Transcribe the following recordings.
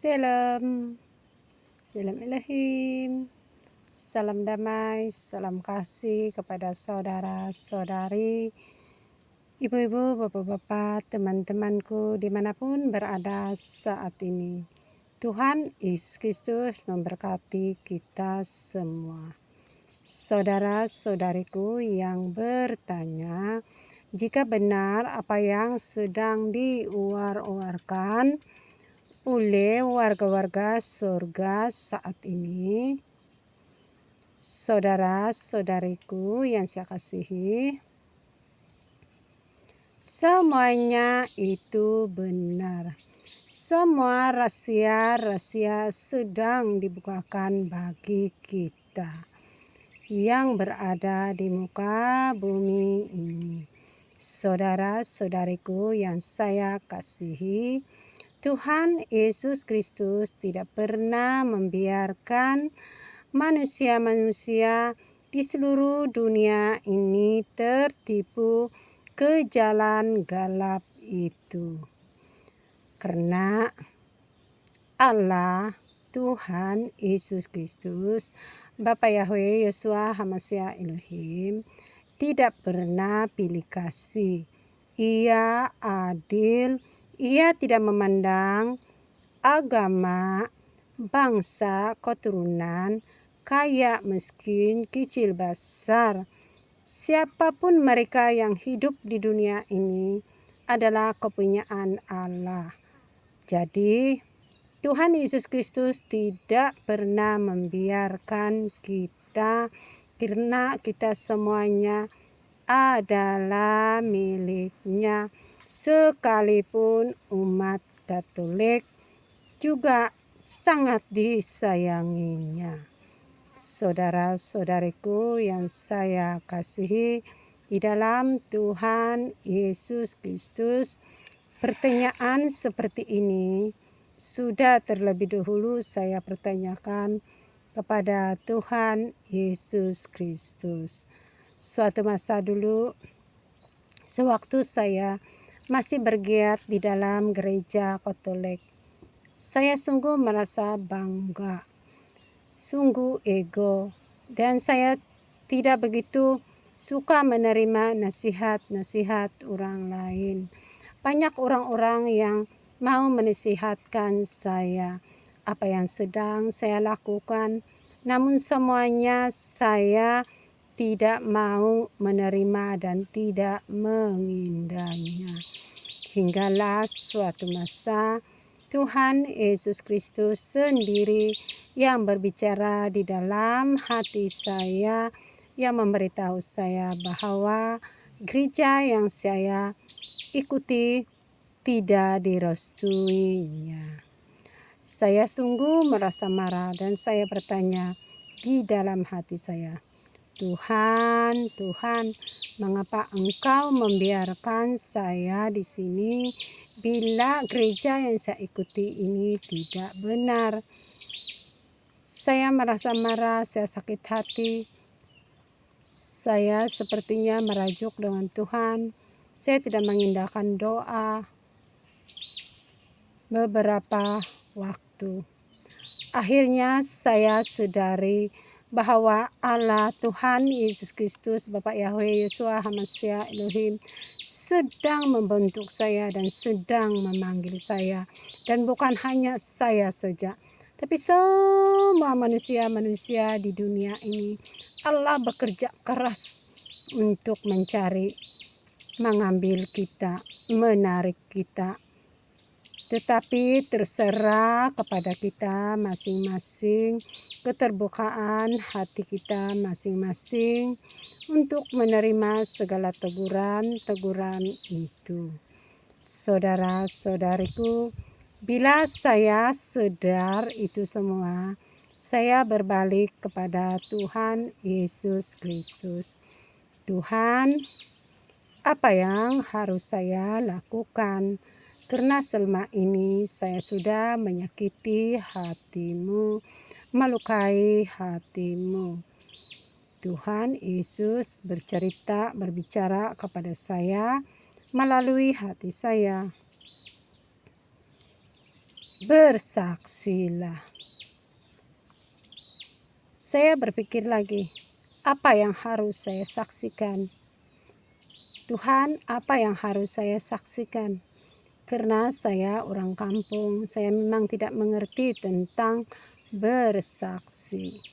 Shalom, Shalom Elohim, salam damai, salam kasih kepada saudara-saudari, ibu-ibu, bapak-bapak, teman-temanku dimanapun berada saat ini. Tuhan Yesus Kristus memberkati kita semua. Saudara-saudariku yang bertanya, jika benar apa yang sedang diuar-uarkan oleh warga-warga surga saat ini, saudara-saudariku yang saya kasihi, semuanya itu benar. Semua rahasia-rahasia sedang dibukakan bagi kita yang berada di muka bumi ini. Saudara-saudariku yang saya kasihi, Tuhan Yesus Kristus tidak pernah membiarkan manusia-manusia di seluruh dunia ini tertipu ke jalan galap itu. Karena Allah, Tuhan Yesus Kristus, Bapa Yahweh Yeshua Hamasya Elohim, tidak pernah pilih kasih. Ia adil. Ia tidak memandang agama, bangsa, keturunan, kaya, miskin, kecil, besar. Siapapun mereka yang hidup di dunia ini adalah kepunyaan Allah. Jadi, Tuhan Yesus Kristus tidak pernah membiarkan kita, karena kita semuanya adalah miliknya. Sekalipun umat Katolik juga sangat disayanginya. Saudara-saudariku yang saya kasihi di dalam Tuhan Yesus Kristus, pertanyaan seperti ini sudah terlebih dahulu saya pertanyakan kepada Tuhan Yesus Kristus. Suatu masa dulu, sewaktu saya masih bergiat di dalam gereja Katolik, saya sungguh merasa bangga, sungguh ego, dan saya tidak begitu suka menerima nasihat-nasihat orang lain. Banyak orang-orang yang mau menasihatkan saya apa yang sedang saya lakukan, namun semuanya saya tidak mau menerima dan tidak mengindahnya. Hinggalah suatu masa Tuhan Yesus Kristus sendiri yang berbicara di dalam hati saya, yang memberitahu saya bahwa gereja yang saya ikuti tidak direstuinya. Saya sungguh merasa marah dan saya bertanya di dalam hati saya, Tuhan, mengapa Engkau membiarkan saya di sini bila gereja yang saya ikuti ini tidak benar? Saya merasa marah, saya sakit hati. Saya sepertinya merajuk dengan Tuhan. Saya tidak mengindahkan doa beberapa waktu. Akhirnya saya sadari bahwa Allah, Tuhan Yesus Kristus, Bapa Yahweh Yeshua Hamasya Elohim sedang membentuk saya dan sedang memanggil saya. Dan bukan hanya saya saja, tapi semua manusia-manusia di dunia ini. Allah bekerja keras untuk mencari, mengambil kita, menarik kita. Tetapi terserah kepada kita masing-masing, keterbukaan hati kita masing-masing untuk menerima segala teguran-teguran itu. Saudara-saudariku, bila saya sadar itu semua, saya berbalik kepada Tuhan Yesus Kristus. Tuhan, apa yang harus saya lakukan? Karena selama ini saya sudah menyakiti hatimu, melukai hatimu. Tuhan Yesus berbicara kepada saya melalui hati saya. bersaksilah. Saya berpikir lagi, apa yang harus saya saksikan? Tuhan, apa yang harus saya saksikan? Karena saya orang kampung, saya memang tidak mengerti tentang bersaksi.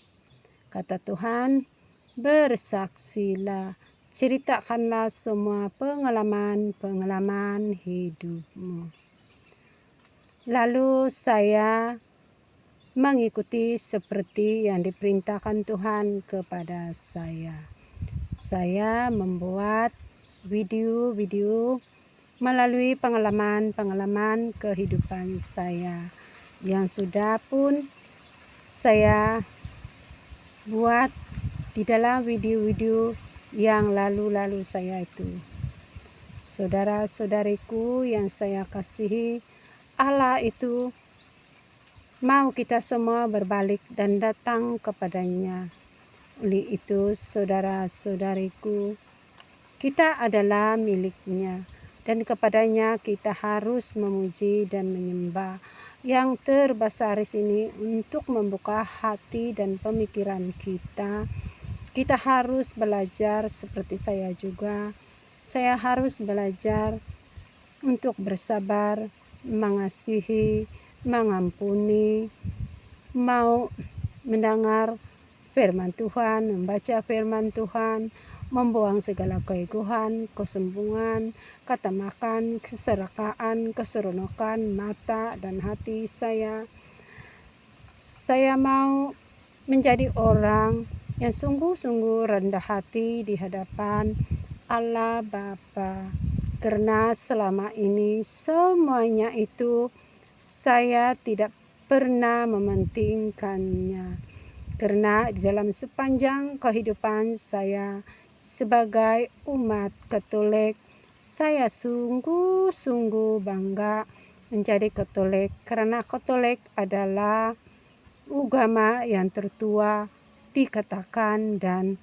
Kata Tuhan, bersaksilah, ceritakanlah semua pengalaman-pengalaman hidupmu. Lalu saya mengikuti seperti yang diperintahkan Tuhan kepada saya. Saya membuat video-video melalui pengalaman-pengalaman kehidupan saya yang sudah pun saya buat di dalam video-video yang lalu-lalu saya itu. Saudara-saudariku yang saya kasihi, Allah itu mau kita semua berbalik dan datang kepadanya. Oleh itu, saudara-saudariku, kita adalah miliknya dan kepadanya kita harus memuji dan menyembah. Yang terbesar di sini untuk membuka hati dan pemikiran kita. Kita harus belajar seperti saya juga. Saya harus belajar untuk bersabar, mengasihi, mengampuni, mau mendengar firman Tuhan, membaca firman Tuhan, membuang segala keegoan, kesombongan, kata makan, keserakaan, keseronokan mata dan hati saya. Saya mau menjadi orang yang sungguh-sungguh rendah hati di hadapan Allah Bapa. Karena selama ini semuanya itu saya tidak pernah mementingkannya. Karena di dalam sepanjang kehidupan saya sebagai umat Katolik, saya sungguh-sungguh bangga menjadi Katolik. Karena Katolik adalah agama yang tertua dikatakan dan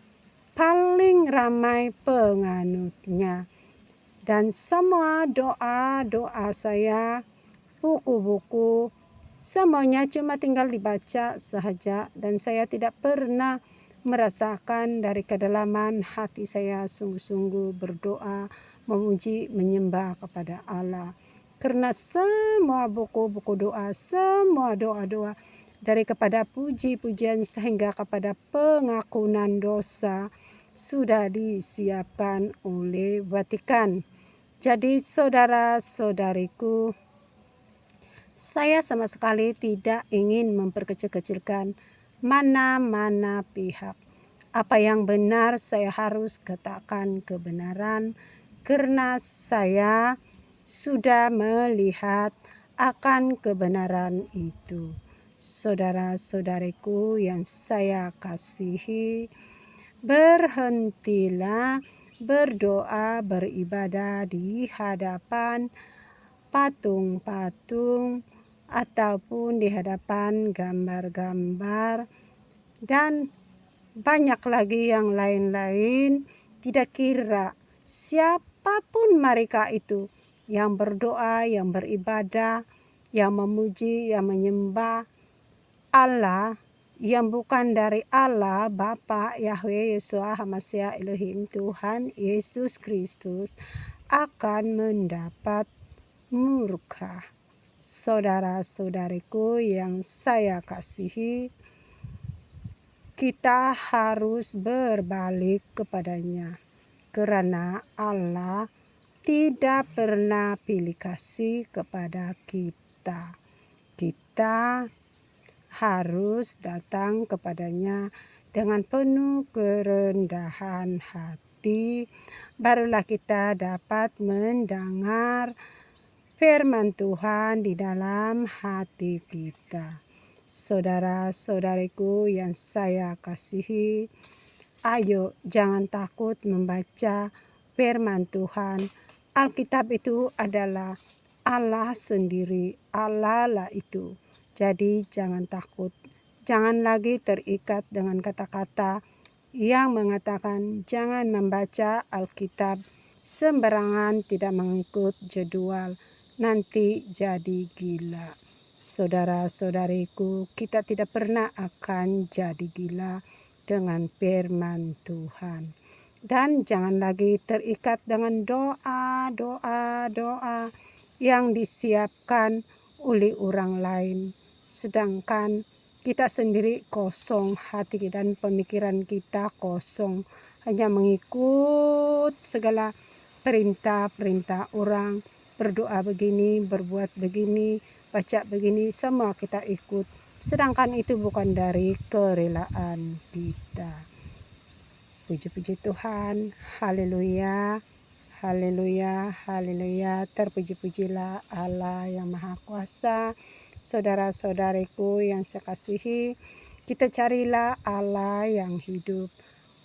paling ramai penganutnya. Dan semua doa-doa saya, buku-buku, semuanya cuma tinggal dibaca sahaja. Dan saya tidak pernah merasakan dari kedalaman hati saya sungguh-sungguh berdoa, memuji, menyembah kepada Allah. Karena semua buku-buku doa, semua doa-doa, dari kepada puji-pujian sehingga kepada pengampunan dosa sudah disiapkan oleh Vatikan. Jadi saudara-saudariku, saya sama sekali tidak ingin memperkecil-kecilkan mana-mana pihak. Apa yang benar saya harus katakan kebenaran karena saya sudah melihat akan kebenaran itu. Saudara-saudariku yang saya kasihi, berhentilah berdoa, beribadah di hadapan patung-patung ataupun di hadapan gambar-gambar dan banyak lagi yang lain-lain. Tidak kira siapapun mereka itu yang berdoa, yang beribadah, yang memuji, yang menyembah Allah yang bukan dari Allah Bapa Yahweh Yeshua HaMashiach Elohim Tuhan Yesus Kristus akan mendapat murka. Saudara-saudariku yang saya kasihi, kita harus berbalik kepadanya karena Allah tidak pernah pilih kasih kepada kita. Kita harus datang kepadanya dengan penuh kerendahan hati, barulah kita dapat mendengar firman Tuhan di dalam hati kita. Saudara-saudariku yang saya kasihi, ayo jangan takut membaca firman Tuhan. Alkitab itu adalah Allah sendiri, Allah lah itu. Jadi jangan takut, jangan lagi terikat dengan kata-kata yang mengatakan jangan membaca Alkitab sembarangan, tidak mengikut jadwal, nanti jadi gila. Saudara-saudariku, kita tidak pernah akan jadi gila dengan firman Tuhan. Dan jangan lagi terikat dengan doa yang disiapkan oleh orang lain. Sedangkan kita sendiri kosong, hati dan pemikiran kita kosong. Hanya mengikut segala perintah-perintah orang, berdoa begini, berbuat begini, baca begini, semua kita ikut. Sedangkan itu bukan dari kerelaan kita. Puji-puji Tuhan, haleluya, haleluya, haleluya. Terpuji-pujilah Allah yang Maha Kuasa. Saudara-saudariku yang saya kasihi, kita carilah Allah yang hidup,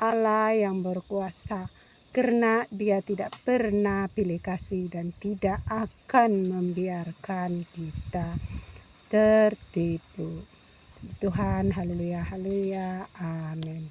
Allah yang berkuasa, karena Dia tidak pernah pilih kasih dan tidak akan membiarkan kita tertipu. Tuhan, haleluya, haleluya, amin.